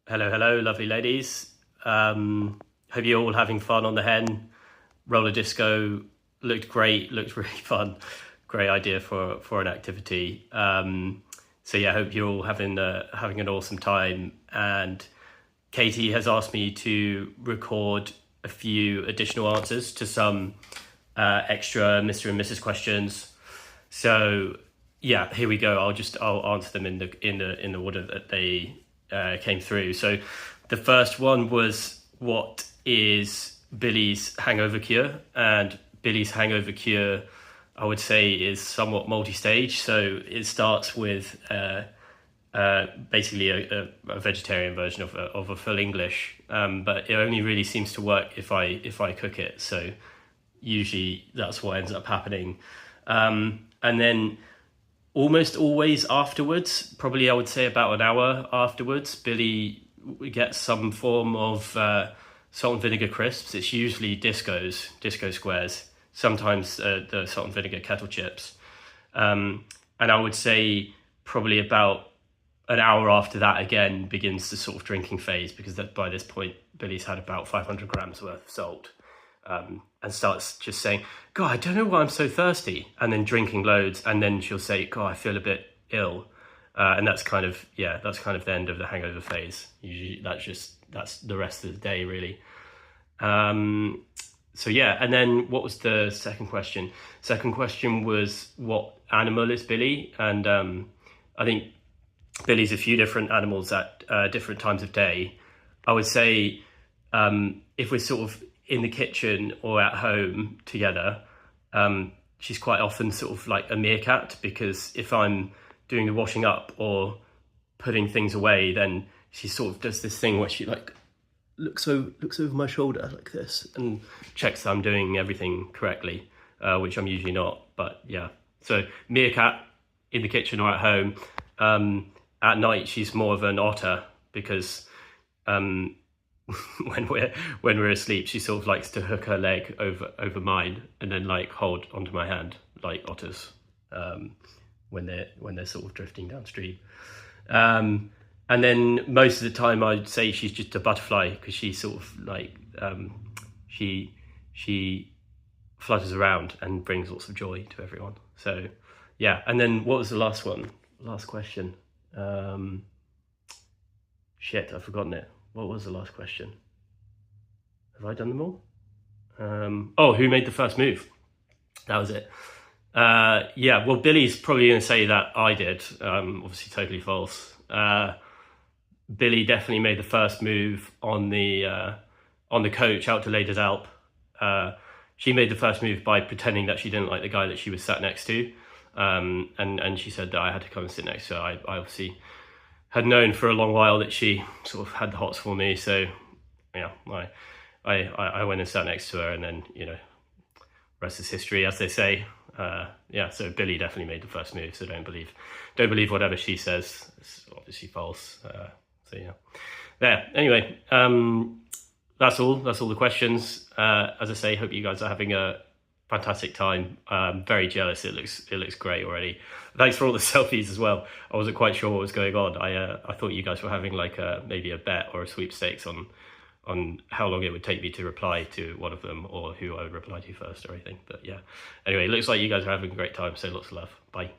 Hello, hello, lovely ladies. Hope you're all having fun on the hen. Roller disco looked great, looked really fun. Great idea for an activity. So yeah, hope you're all having an awesome time. And Katie has asked me to record a few additional answers to some extra Mr and Mrs questions. So yeah, here we go. I'll answer them in the order that they came through. So the first one was, what is Billy's hangover cure? And Billy's hangover cure, I would say, is somewhat multi-stage. So it starts with basically a vegetarian version of a full English, but it only really seems to work if I cook it. So usually that's what ends up happening. And then almost always afterwards, probably I would say about an hour afterwards, Billy gets some form of salt and vinegar crisps. It's usually disco squares, sometimes the salt and vinegar kettle chips. And I would say probably about an hour after that again begins the sort of drinking phase, because by this point Billy's had about 500 grams worth of salt. And starts just saying, God, I don't know why I'm so thirsty, and then drinking loads, and then she'll say, God, I feel a bit ill, and that's kind of the end of the hangover phase. Usually that's the rest of the day, really. So yeah, and then what was the second question? Second question was, what animal is Billy? And I think Billy's a few different animals at different times of day. I would say if we're sort of in the kitchen or at home together, she's quite often sort of like a meerkat, because if I'm doing the washing up or putting things away, then she sort of does this thing where she like looks over my shoulder like this and checks that I'm doing everything correctly, which I'm usually not. But yeah, so meerkat in the kitchen or at home. At night she's more of an otter, because when we're asleep, she sort of likes to hook her leg over mine and then like hold onto my hand like otters when they're sort of drifting downstream. And then most of the time I'd say she's just a butterfly, because she sort of like she flutters around and brings lots of joy to everyone. So yeah. And then what was the last question? Shit, I've forgotten it. What was the last question? Have I done them all? Oh, who made the first move? That was it. Yeah, well, Billy's probably going to say that I did. Obviously, totally false. Billy definitely made the first move on the coach out to Ladies Alp. She made the first move by pretending that she didn't like the guy that she was sat next to, and she said that I had to come and sit next to her. I obviously had known for a long while that she sort of had the hots for me, so yeah, I went and sat next to her, and then, you know, rest is history, as they say. Yeah, so Billy definitely made the first move, so don't believe whatever she says. It's obviously false. So yeah, there. Anyway, that's all the questions. As I say, hope you guys are having a fantastic time. Very jealous. It looks great already. Thanks for all the selfies as well. I wasn't quite sure what was going on. I thought you guys were having like maybe a bet or a sweepstakes on how long it would take me to reply to one of them, or who I would reply to first or anything. But yeah, anyway, it looks like you guys are having a great time, so lots of love. Bye.